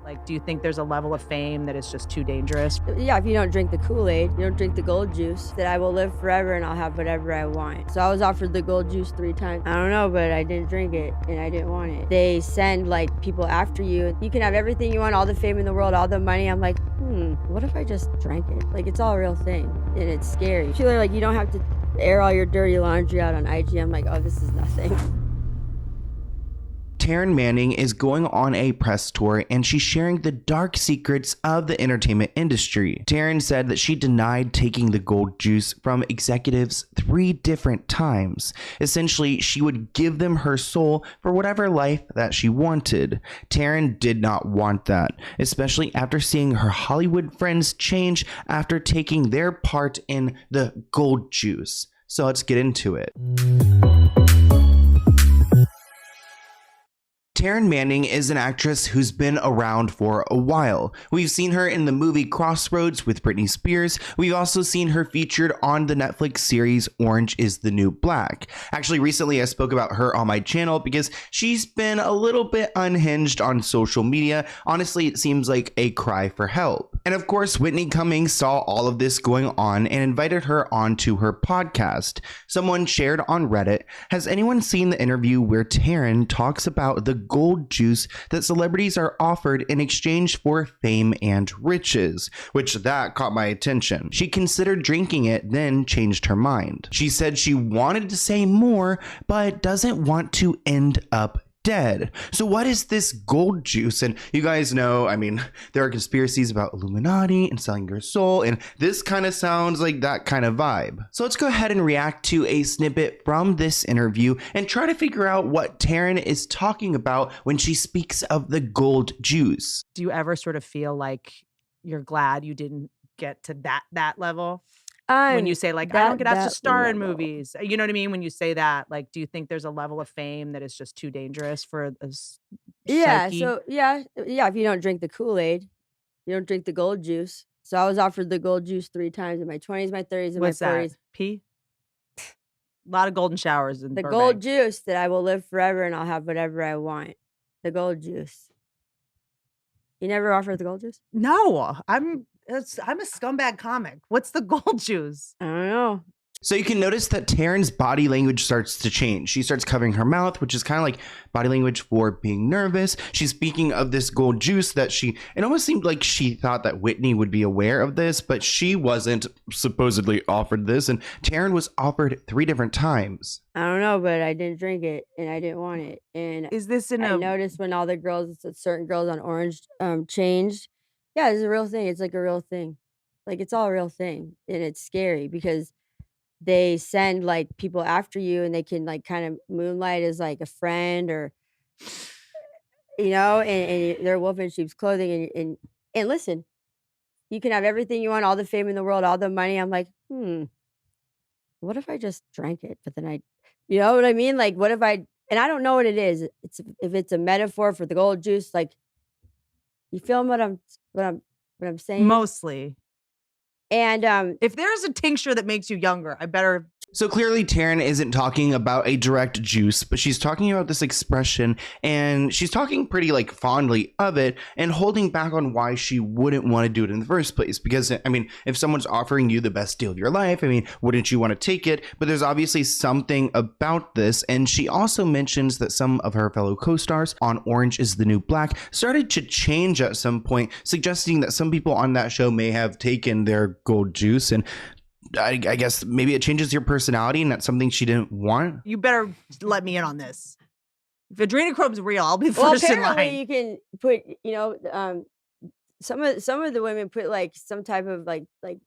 Like, do you think there's a level of fame that is just too dangerous? Yeah, if you don't drink the Kool-Aid, you don't drink the gold juice, that I will live forever and I'll have whatever I want. So I was offered the gold juice 3 times. I don't know, but I didn't drink it and I didn't want it. They send like people after you. You can have everything you want, all the fame in the world, all the money. I'm like, what if I just drank it? Like, it's all a real thing and it's scary. People are like, you don't have to air all your dirty laundry out on IG. I'm like, oh, this is nothing. Taran Manning is going on a press tour and she's sharing the dark secrets of the entertainment industry. Taran said that she denied taking the gold juice from executives 3 different times. Essentially, she would give them her soul for whatever life that she wanted. Taran did not want that, especially after seeing her Hollywood friends change after taking their part in the gold juice. So let's get into it. Taran Manning is an actress who's been around for a while. We've seen her in the movie Crossroads with Britney Spears. We've also seen her featured on the Netflix series Orange is the New Black. Actually, recently I spoke about her on my channel because she's been a little bit unhinged on social media. Honestly, it seems like a cry for help. And of course, Whitney Cummings saw all of this going on and invited her onto her podcast. Someone shared on Reddit, has anyone seen the interview where Taran talks about the gold juice that celebrities are offered in exchange for fame and riches? Which that caught my attention. She considered drinking it, then changed her mind. She said she wanted to say more, but doesn't want to end up dead. So what is this gold juice? And you guys know, I mean, there are conspiracies about Illuminati and selling your soul, and this kind of sounds like that kind of vibe. So let's go ahead and react to a snippet from this interview and try to figure out what Taran is talking about when she speaks of the gold juice. Do you ever sort of feel like you're glad you didn't get to that level? When you say like, I don't get asked to star in movies, you know what I mean? When you say that, like, do you think there's a level of fame that is just too dangerous for a psyche? So yeah, if you don't drink the Kool-Aid, you don't drink the gold juice. So I was offered the gold juice 3 times in my 20s, my 30s, and What's my 40s. that? Pee? A lot of golden showers in The Burbank. gold juice, that I will live forever and I'll have whatever I want. The gold juice. You never offered the gold juice? No, I'm a scumbag comic. What's the gold juice? I don't know. So you can notice that Taran's body language starts to change. She starts covering her mouth, which is kind of like body language for being nervous. She's speaking of this gold juice that it almost seemed like she thought that Whitney would be aware of this, but she wasn't supposedly offered this. And Taran was offered 3 different times. I don't know, but I didn't drink it and I didn't want it. And Is this in I noticed when all the girls, certain girls on Orange changed. Yeah, it's a real thing. It's like a real thing. Like, it's all a real thing. And it's scary because they send like people after you and they can like kind of moonlight as like a friend or, you know, and they're wolf in sheep's clothing. And listen, you can have everything you want, all the fame in the world, all the money. I'm like, what if I just drank it? But then you know what I mean? Like, what if and I don't know what it is. If it's a metaphor for the gold juice, like, you feel what I'm saying? Mostly. And if there's a tincture that makes you younger, I better. So clearly Taran isn't talking about a direct juice, but she's talking about this expression, and she's talking pretty like fondly of it and holding back on why she wouldn't want to do it in the first place. Because I mean, if someone's offering you the best deal of your life, I mean, wouldn't you want to take it? But there's obviously something about this. And she also mentions that some of her fellow co-stars on Orange is the New Black started to change at some point, suggesting that some people on that show may have taken their gold juice, and I guess maybe it changes your personality and that's something she didn't want. You better let me in on this. If adrenochrome's real, I'll be first in line. Apparently you can put, you know, some of the women put like some type of like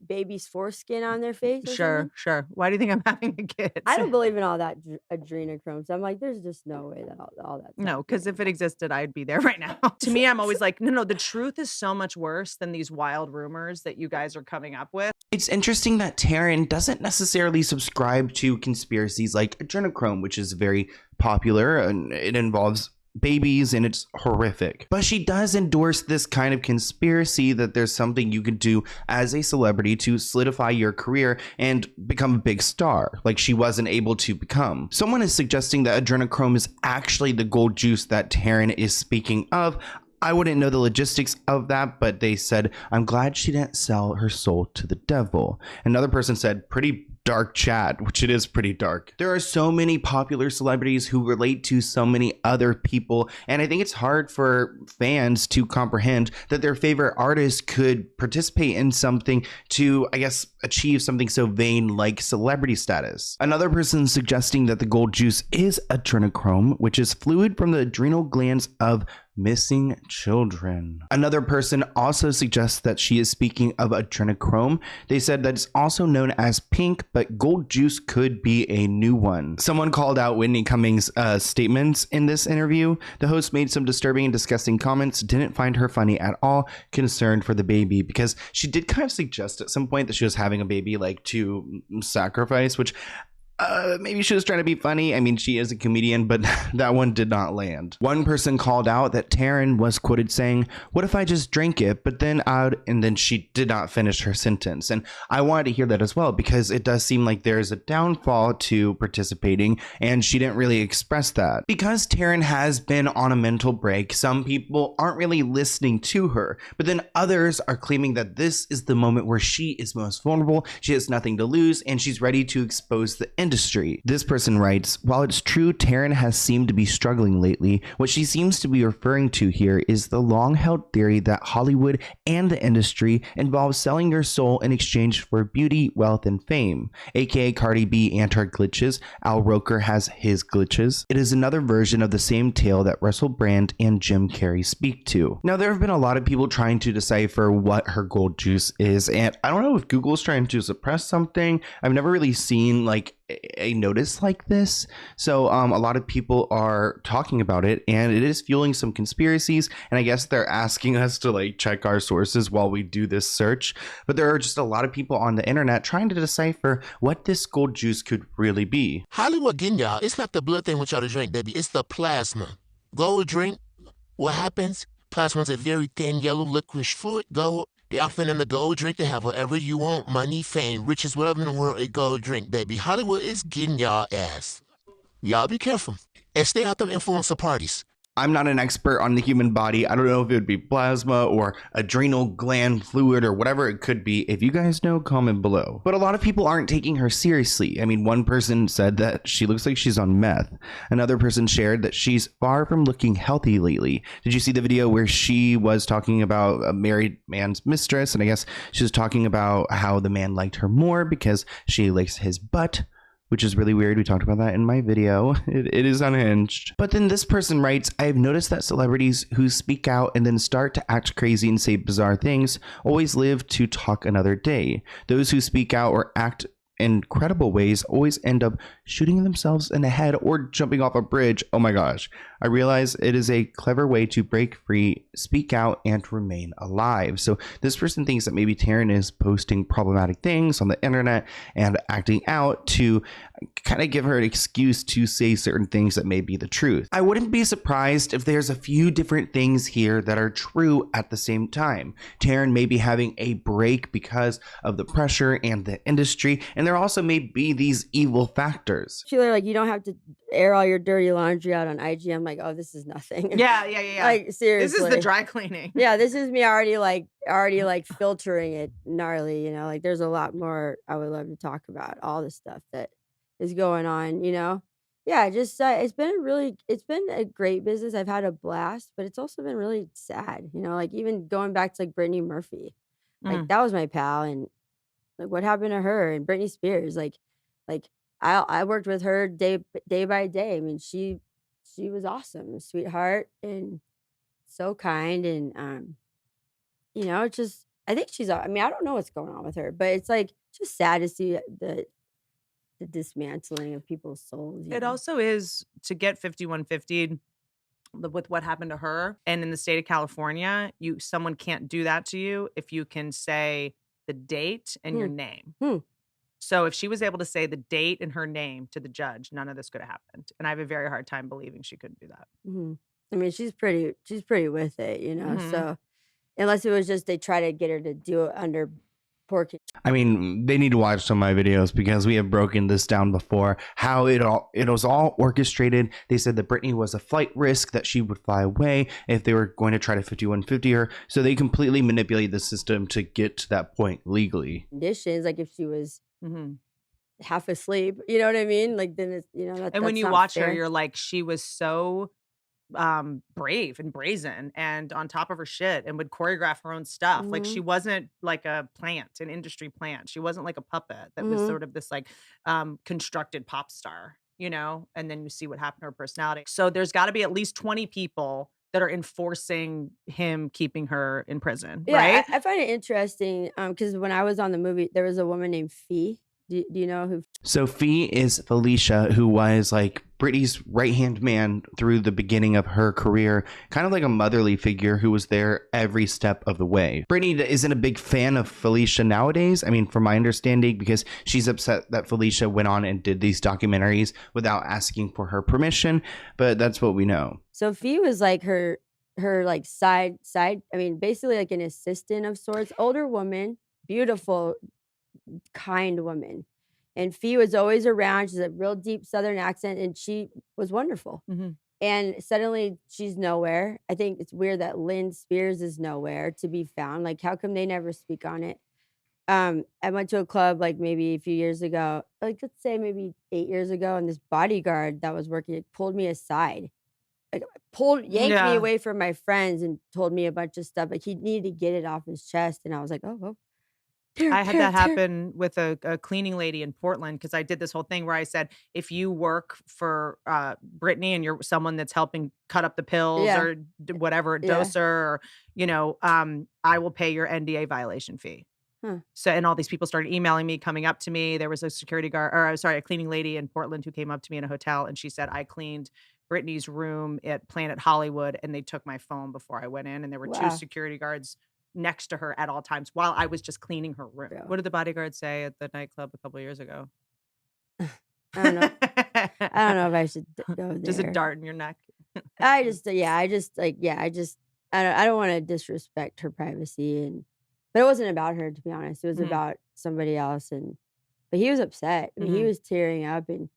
baby's foreskin on their face. Sure. Why do you think I'm having a kid? I don't believe in all that adrenochrome. So I'm like, there's just no way that all that. No, because if it existed, I'd be there right now. To me, I'm always like, no, the truth is so much worse than these wild rumors that you guys are coming up with. It's interesting that Taran doesn't necessarily subscribe to conspiracies like adrenochrome, which is very popular and it involves babies and it's horrific. But she does endorse this kind of conspiracy that there's something you can do as a celebrity to solidify your career and become a big star, like she wasn't able to become. Someone is suggesting that adrenochrome is actually the gold juice that Taran is speaking of. I wouldn't know the logistics of that, but they said, I'm glad she didn't sell her soul to the devil. Another person said, pretty dark chat, which it is pretty dark. There are so many popular celebrities who relate to so many other people, and I think it's hard for fans to comprehend that their favorite artist could participate in something to, I guess, achieve something so vain like celebrity status. Another person suggesting that the gold juice is adrenochrome, which is fluid from the adrenal glands of missing children. Another person also suggests that she is speaking of adrenochrome. They said that it's also known as pink, but gold juice could be a new one. Someone called out Whitney Cummings' statements in this interview. The host made some disturbing and disgusting comments, didn't find her funny at all, concerned for the baby, because she did kind of suggest at some point that she was having a baby like to sacrifice, which maybe she was trying to be funny. I mean, she is a comedian, but that one did not land. One person called out that Taryn was quoted saying, "What if I just drank it, but then and then she did not finish her sentence." And I wanted to hear that as well, because it does seem like there's a downfall to participating, and she didn't really express that. Because Taryn has been on a mental break, some people aren't really listening to her, but then others are claiming that this is the moment where she is most vulnerable, she has nothing to lose, and she's ready to expose the industry. This person writes, while it's true Taryn has seemed to be struggling lately, what she seems to be referring to here is the long-held theory that Hollywood and the industry involves selling your soul in exchange for beauty, wealth, and fame. AKA Cardi B and her glitches. Al Roker has his glitches. It is another version of the same tale that Russell Brand and Jim Carrey speak to. Now, there have been a lot of people trying to decipher what her gold juice is, and I don't know if Google's trying to suppress something. I've never really seen like a notice like this, so a lot of people are talking about it, and it is fueling some conspiracies, and I guess they're asking us to like check our sources while we do this search. But there are just a lot of people on the internet trying to decipher what this gold juice could really be. Hollywood getting y'all, it's not the blood thing with y'all to drink, baby, it's the plasma. Gold drink, what happens? Plasma's a very thin yellow liquidish fluid. Gold, they often in the gold drink to have whatever you want, money, fame, riches, whatever in the world, a gold drink, baby. Hollywood is getting y'all ass. Y'all be careful and stay out of influencer parties. I'm not an expert on the human body. I don't know if it would be plasma or adrenal gland fluid or whatever it could be. If you guys know, comment below. But a lot of people aren't taking her seriously. I mean, one person said that she looks like she's on meth. Another person shared that she's far from looking healthy lately. Did you see the video where she was talking about a married man's mistress? And I guess she was talking about how the man liked her more because she likes his butt, which is really weird. We talked about that in my video. It is unhinged. But then this person writes, I have noticed that celebrities who speak out and then start to act crazy and say bizarre things always live to talk another day. Those who speak out or act in credible ways always end up shooting themselves in the head or jumping off a bridge. Oh my gosh. I realize it is a clever way to break free, speak out, and remain alive. So this person thinks that maybe Taryn is posting problematic things on the internet and acting out to kind of give her an excuse to say certain things that may be the truth. I wouldn't be surprised if there's a few different things here that are true at the same time. Taryn may be having a break because of the pressure and the industry, and there also may be these evil factors. She's like, you don't have to air all your dirty laundry out on IG. I'm like, oh, this is nothing. Yeah. Like, seriously. This is the dry cleaning. Yeah, this is me already filtering it gnarly, you know? Like, there's a lot more I would love to talk about, all the stuff that is going on, you know? Yeah, just it's been a great business. I've had a blast, but it's also been really sad, you know? Like, even going back to like Britney Murphy, like that was my pal, and like what happened to her, and Britney Spears, like I worked with her day by day. I mean, she was awesome, a sweetheart, and so kind, and you know, it's just, I think I mean, I don't know what's going on with her, but it's like just sad to see the dismantling of people's souls. It also is to get 5150 with what happened to her, and in the state of California, someone can't do that to you if you can say the date and your name. So if she was able to say the date and her name to the judge, none of this could have happened. And I have a very hard time believing she couldn't do that. I mean, she's pretty with it, you know? So unless it was just they try to get her to do it under poor kid. I mean, they need to watch some of my videos because we have broken this down before, how it was all orchestrated. They said that Britney was a flight risk, that she would fly away if they were going to try to 5150 her. So they completely manipulated the system to get to that point legally. Conditions, like if she was half asleep, you know what I mean? Like then it's, you know, and when you watch her, you're like, she was so brave and brazen and on top of her shit and would choreograph her own stuff. Like she wasn't like an industry plant. She wasn't like a puppet that was sort of this like constructed pop star, you know? And then you see what happened to her personality. So there's got to be at least 20 people that are enforcing him keeping her in prison, right? I find it interesting because when I was on the movie, there was a woman named Fee. Do you know who? So Fee is Felicia, who was like Britney's right-hand man through the beginning of her career, kind of like a motherly figure who was there every step of the way. Britney isn't a big fan of Felicia nowadays. I mean, from my understanding, because she's upset that Felicia went on and did these documentaries without asking for her permission, but that's what we know. So Fee was like her like side, I mean, basically like an assistant of sorts, older woman, beautiful, kind woman. And Fee was always around. She's a real deep Southern accent and she was wonderful. And suddenly she's nowhere. I think it's weird that Lynn Spears is nowhere to be found. Like, how come they never speak on it? I went to a club like maybe a few years ago, like let's say maybe 8 years ago, and this bodyguard that was working pulled me aside. Like yanked me away from my friends and told me a bunch of stuff. Like he needed to get it off his chest. And I was like, oh, well. I had that happen with a cleaning lady in Portland because I did this whole thing where I said, if you work for Britney and you're someone that's helping cut up the pills or whatever, doser, or, you know, I will pay your NDA violation fee. So, and all these people started emailing me, coming up to me. There was a security guard, or sorry, a cleaning lady in Portland who came up to me in a hotel and she said, I cleaned Britney's room at Planet Hollywood and they took my phone before I went in, and there were two security guards next to her at all times while I was just cleaning her room. What did the bodyguard say at the nightclub a couple of years ago? I don't know. I don't know if I should go there. Just a dart in your neck. I don't want to disrespect her privacy, but it wasn't about her, to be honest. It was about somebody else, but he was upset. I mean, he was tearing up, and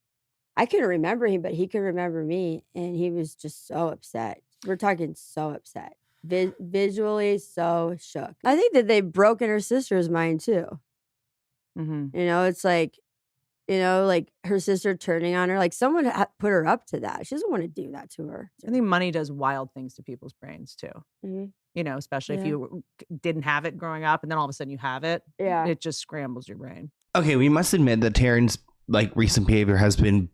I couldn't remember him, but he could remember me, and he was just so upset. We're talking so upset. Visually so shook. I think that they've broken her sister's mind too. You know, it's like, you know, like her sister turning on her, like someone put her up to that. She doesn't want to do that to her. I think money does wild things to people's brains too. You know, especially if you didn't have it growing up and then all of a sudden you have it. It just scrambles your brain. Okay, we must admit that Taryn's like recent behavior has been,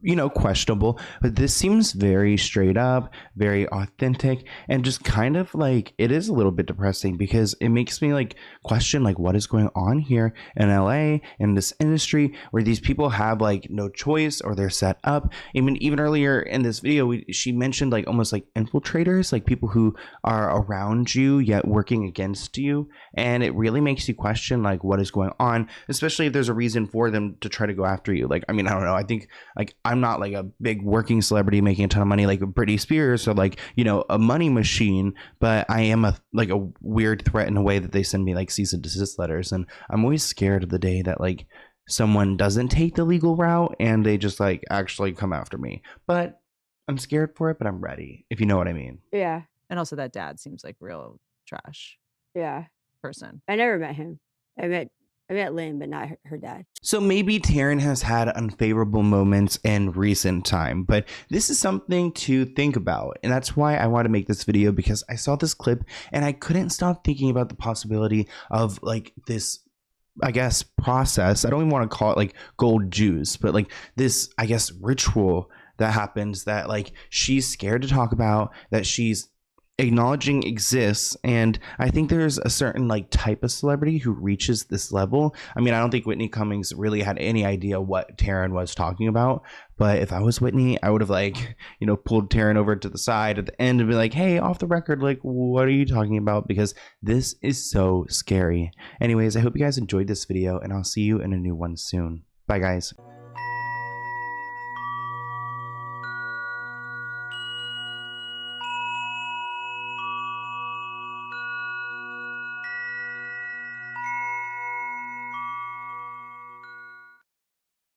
you know, questionable, but this seems very straight up, very authentic, and just kind of like, it is a little bit depressing because it makes me like question like what is going on here in LA in this industry where these people have like no choice or they're set up. Even earlier in this video, she mentioned like almost like infiltrators, like people who are around you yet working against you, and it really makes you question like what is going on, especially if there's a reason for them to try to go after you. Like, I mean, I don't know, I think like I'm not like a big working celebrity making a ton of money like Britney Spears or like, you know, a money machine, but I am a weird threat in a way that they send me like cease and desist letters, and I'm always scared of the day that like someone doesn't take the legal route and they just like actually come after me. But I'm scared for it, but I'm ready, if you know what I mean. Yeah. And also that dad seems like real trash. Person. I never met him. I met Lynn, but not her dad. So maybe Taryn has had unfavorable moments in recent time, but this is something to think about. And that's why I want to make this video, because I saw this clip and I couldn't stop thinking about the possibility of like this, I guess, process. I don't even want to call it like gold juice, but like this, I guess, ritual that happens that like she's scared to talk about, that she's acknowledging exists. And I think there's a certain like type of celebrity who reaches this level. I mean, I don't think Whitney Cummings really had any idea what Taryn was talking about, but if I was Whitney, I would have like, you know, pulled Taryn over to the side at the end and be like, hey, off the record, like, what are you talking about? Because this is so scary. Anyways, I hope you guys enjoyed this video, and I'll see you in a new one soon. Bye guys.